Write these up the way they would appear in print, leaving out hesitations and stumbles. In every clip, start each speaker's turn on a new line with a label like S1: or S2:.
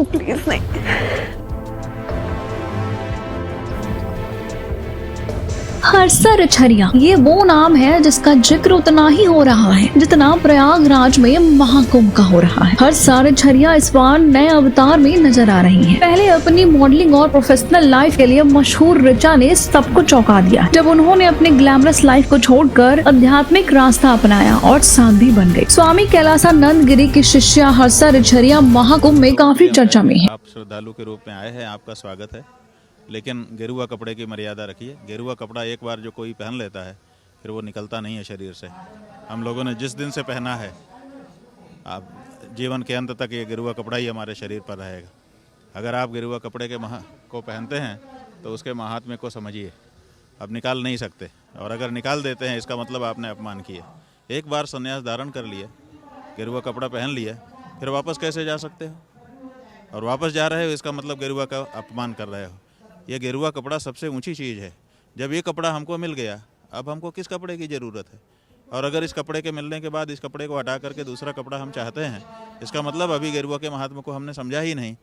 S1: Please नहीं।
S2: हर्षा रिछरिया ये वो नाम है जिसका जिक्र उतना ही हो रहा है जितना प्रयागराज में महाकुंभ का हो रहा है। हर्षा रिछरिया इस बार नए अवतार में नजर आ रही हैं। पहले अपनी मॉडलिंग और प्रोफेशनल लाइफ के लिए मशहूर रिचा ने सबको चौंका दिया जब उन्होंने अपने ग्लैमरस लाइफ को छोड़कर आध्यात्मिक रास्ता अपनाया और साध्वी बन गई। स्वामी कैलासानंद गिरी की शिष्या हर्षा रिछरिया महाकुंभ में काफी चर्चा में है।
S3: आप श्रद्धालु के रूप में आए हैं, आपका स्वागत है, लेकिन गेरुआ कपड़े की मर्यादा रखिए। गेरुआ कपड़ा एक बार जो कोई पहन लेता है फिर वो निकलता नहीं है शरीर से। हम लोगों ने जिस दिन से पहना है आप जीवन के अंत तक ये गेरुआ कपड़ा ही हमारे शरीर पर रहेगा। अगर आप गेरुआ कपड़े के को पहनते हैं तो उसके महात्म्य को समझिए। अब निकाल नहीं सकते, और अगर निकाल देते हैं इसका मतलब आपने अपमान किया। एक बार संन्यास धारण कर लिए, गेरुआ कपड़ा पहन लिया, फिर वापस कैसे जा सकते हो? और वापस जा रहे हो इसका मतलब गेरुआ का अपमान कर रहे हो। ये गेरुआ कपड़ा सबसे ऊंची चीज़ है। जब ये कपड़ा हमको मिल गया, अब हमको किस कपड़े की ज़रूरत है? और अगर इस कपड़े के मिलने के बाद इस कपड़े को हटा करके दूसरा कपड़ा हम चाहते हैं, इसका मतलब अभी गेरुआ के महात्म्य को हमने समझा ही नहीं।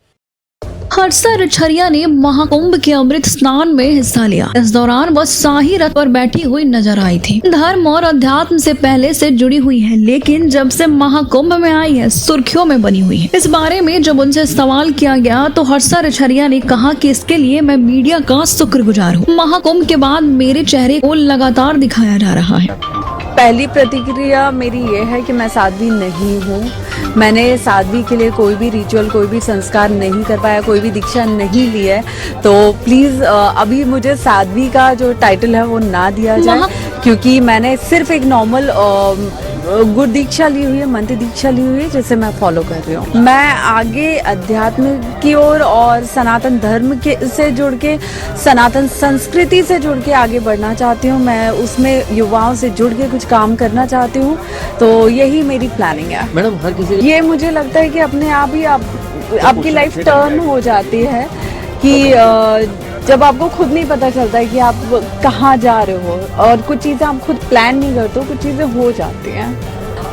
S2: हर्षा रिछरिया ने महाकुंभ के अमृत स्नान में हिस्सा लिया। इस दौरान वह शाही रथ पर बैठी हुई नजर आई थी। धर्म और अध्यात्म से पहले से जुड़ी हुई है, लेकिन जब से महाकुंभ में आई है सुर्खियों में बनी हुई है। इस बारे में जब उनसे सवाल किया गया तो हर्षा रिछरिया ने कहा कि इसके लिए मैं मीडिया का शुक्रगुजार हूँ। महाकुंभ के बाद मेरे चेहरे को लगातार दिखाया जा रहा है।
S1: पहली प्रतिक्रिया मेरी ये है कि मैं साध्वी नहीं हूँ। मैंने साध्वी के लिए कोई भी रिचुअल, कोई भी संस्कार नहीं कर पाया, कोई भी दीक्षा नहीं ली है। तो प्लीज अभी मुझे साध्वी का जो टाइटल है वो ना दिया जाए, क्योंकि मैंने सिर्फ एक नॉर्मल गुरु दीक्षा ली हुई है, मंत्र दीक्षा ली हुई है, जिसे मैं फॉलो कर रही हूँ। मैं आगे अध्यात्म की ओर और सनातन धर्म के से जुड़ के, सनातन संस्कृति से जुड़ के आगे बढ़ना चाहती हूँ। मैं उसमें युवाओं से जुड़ के कुछ काम करना चाहती हूँ, तो यही मेरी प्लानिंग है।
S4: मैडम हर किसी
S1: ये मुझे लगता है कि अपने आप ही आपकी लाइफ टर्न हो जाती है कि जब आपको खुद नहीं पता चलता है कि आप कहाँ जा रहे हो, और कुछ चीज़ें आप खुद प्लान नहीं करते हो, कुछ चीज़ें हो जाती हैं।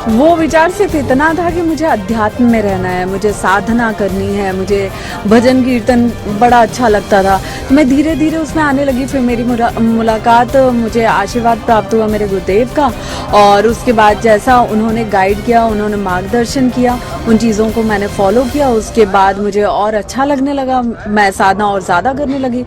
S1: वो विचार सिर्फ इतना था कि मुझे अध्यात्म में रहना है, मुझे साधना करनी है, मुझे भजन कीर्तन बड़ा अच्छा लगता था। मैं धीरे धीरे उसमें आने लगी। फिर मेरी मुलाकात, मुझे आशीर्वाद प्राप्त हुआ मेरे गुरुदेव का, और उसके बाद जैसा उन्होंने गाइड किया, उन्होंने मार्गदर्शन किया, उन चीज़ों को मैंने फॉलो किया। उसके बाद मुझे और अच्छा लगने लगा, मैं साधना और ज़्यादा करने लगी।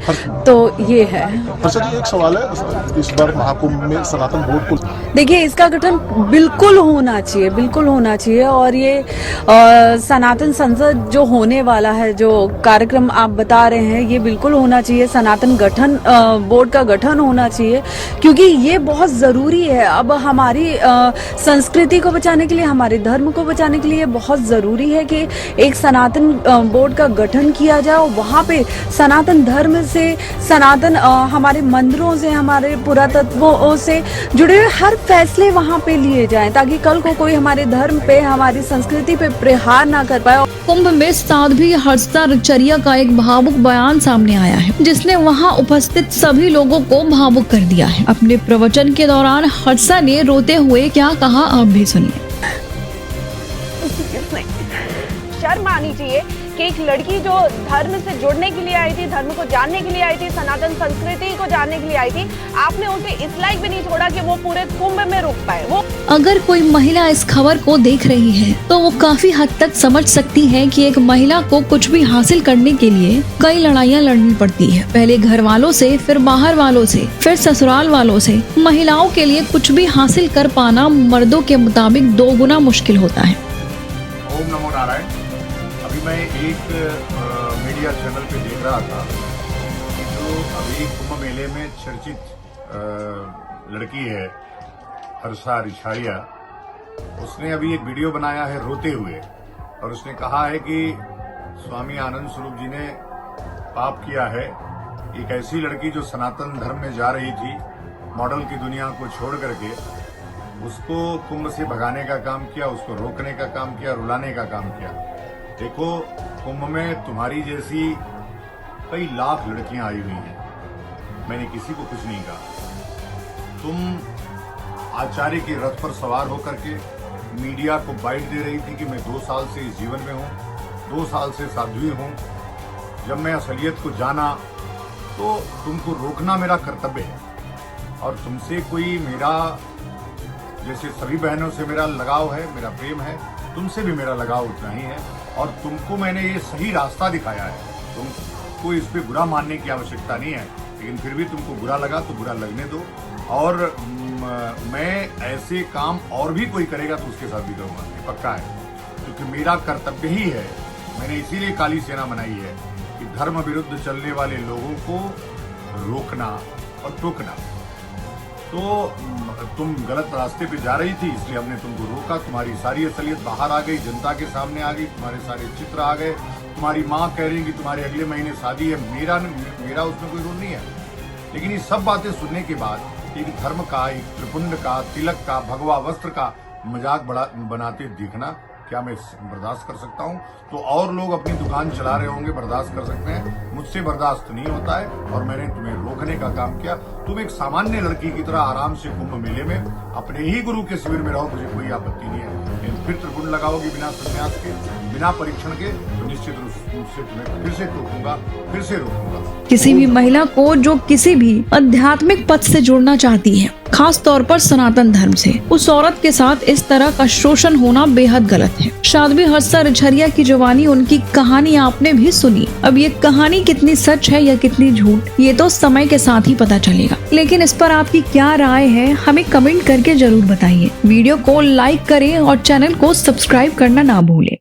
S1: तो ये है।
S5: एक सवाल है, इस बार महाकुंभ में सनातन बोर्ड को
S1: देखिए, इसका गठन बिल्कुल होना चाहिए, बिल्कुल होना चाहिए। और ये सनातन संसद जो होने वाला है, जो कार्यक्रम आप बता रहे हैं, ये बिल्कुल होना चाहिए। सनातन गठन बोर्ड का गठन होना चाहिए, क्योंकि ये बहुत ज़रूरी है। अब हमारी संस्कृति को बचाने के लिए, हमारे धर्म को बचाने के लिए बहुत ज़रूरी है कि एक सनातन बोर्ड का गठन किया जाए, और वहाँ पे सनातन धर्म से, सनातन हमारे मंदिरों से, हमारे पुरातत्वों से जुड़े हुए हर फैसले वहाँ पे लिए जाएं, ताकि कल को कोई हमारे धर्म पे, हमारी संस्कृति पे प्रहार ना कर पाए।
S2: कुंभ में साध्वी हर्षा रिछरिया का एक भावुक बयान सामने आया है, जिसने वहां उपस्थित सभी लोगों को भावुक कर दिया है। अपने प्रवचन के दौरान हर्षा ने रोते हुए क्या कहा, आप भी सुनिए।
S6: शर्म आनी चाहिए कि एक लड़की जो धर्म से जुड़ने के लिए आई थी, धर्म को जानने के लिए आई थी, सनातन संस्कृति को जानने के लिए आई थी, आपने उसे इस लायक भी नहीं छोड़ा कि वो पूरे कुंभ में रुक पाए। वो
S2: अगर कोई महिला इस खबर को देख रही है तो वो काफी हद तक समझ सकती है कि एक महिला को कुछ भी हासिल करने के लिए कई लड़ाइयाँ लड़नी पड़ती है। पहले घर वालों से, फिर बाहर वालों से, फिर ससुराल वालों से। महिलाओं के लिए कुछ भी हासिल कर पाना मर्दों के मुताबिक 2 गुना मुश्किल होता है।
S7: ओम नमो नारायण। अभी मैं एक मीडिया चैनल पे देख रहा था कि जो अभी कुंभ मेले में चर्चित लड़की है हर्षा रिछरिया, उसने अभी एक वीडियो बनाया है रोते हुए, और उसने कहा है कि स्वामी आनंद स्वरूप जी ने पाप किया है। एक ऐसी लड़की जो सनातन धर्म में जा रही थी, मॉडल की दुनिया को छोड़ करके, उसको कुंभ से भगाने का काम किया, उसको रोकने का काम किया, रुलाने का काम किया। देखो, कुंभ में तुम्हारी जैसी कई लाख लड़कियां आई हुई हैं, मैंने किसी को कुछ नहीं कहा। तुम आचार्य के रथ पर सवार होकर के मीडिया को बाइट दे रही थी कि मैं 2 साल से इस जीवन में हूं, 2 साल से साध्वी हूँ। जब मैं असलियत को जाना तो तुमको रोकना मेरा कर्तव्य है, और तुमसे कोई मेरा, जैसे सभी बहनों से मेरा लगाव है, मेरा प्रेम है, तुमसे भी मेरा लगाव उतना ही है। और तुमको मैंने ये सही रास्ता दिखाया है, तुमको इस पे बुरा मानने की आवश्यकता नहीं है, लेकिन फिर भी तुमको बुरा लगा तो बुरा लगने दो। और मैं ऐसे काम और भी कोई करेगा तो उसके साथ भी करूँगा, ये पक्का है, क्योंकि मेरा कर्तव्य ही है। मैंने इसीलिए काली सेना बनाई है कि धर्म विरुद्ध चलने वाले लोगों को रोकना और टोकना। तो तुम गलत रास्ते पे जा रही थी, इसलिए हमने तुमको रोका। तुम्हारी सारी असलियत बाहर आ गई, जनता के सामने आ गई, तुम्हारे सारे चित्र आ गए। तुम्हारी माँ कह रही है कि तुम्हारे अगले महीने शादी है, मेरा उसमें कोई रोल नहीं है। लेकिन ये सब बातें सुनने के बाद एक धर्म का, एक त्रिपुंड का, तिलक का, भगवा वस्त्र का मजाक बनाते देखना क्या मैं बर्दाश्त कर सकता हूँ? तो और लोग अपनी दुकान चला रहे होंगे, बर्दाश्त कर सकते हैं, मुझसे बर्दाश्त नहीं होता है। और मैंने तुम्हें रोकने का काम किया। तुम एक सामान्य लड़की की तरह आराम से कुंभ मेले में अपने ही गुरु के शिविर में रहो, मुझे कोई आपत्ति नहीं है। लेकिन फिर त्रिपुंड लगाओगी बिना संन्यास के, बिना परीक्षण के, तो निश्चित रूप से तुम्हें फिर से टोकूंगा, फिर से रोकूंगा।
S2: किसी भी महिला को जो किसी भी आध्यात्मिक पथ से जुड़ना चाहती है, खास तौर पर सनातन धर्म से, उस औरत के साथ इस तरह का शोषण होना बेहद गलत है। साध्वी हर्षा रिछरिया की जवानी, उनकी कहानी आपने भी सुनी। अब ये कहानी कितनी सच है या कितनी झूठ, ये तो समय के साथ ही पता चलेगा। लेकिन इस पर आपकी क्या राय है, हमें कमेंट करके जरूर बताइए। वीडियो को लाइक करें और चैनल को सब्सक्राइब करना ना भूलें।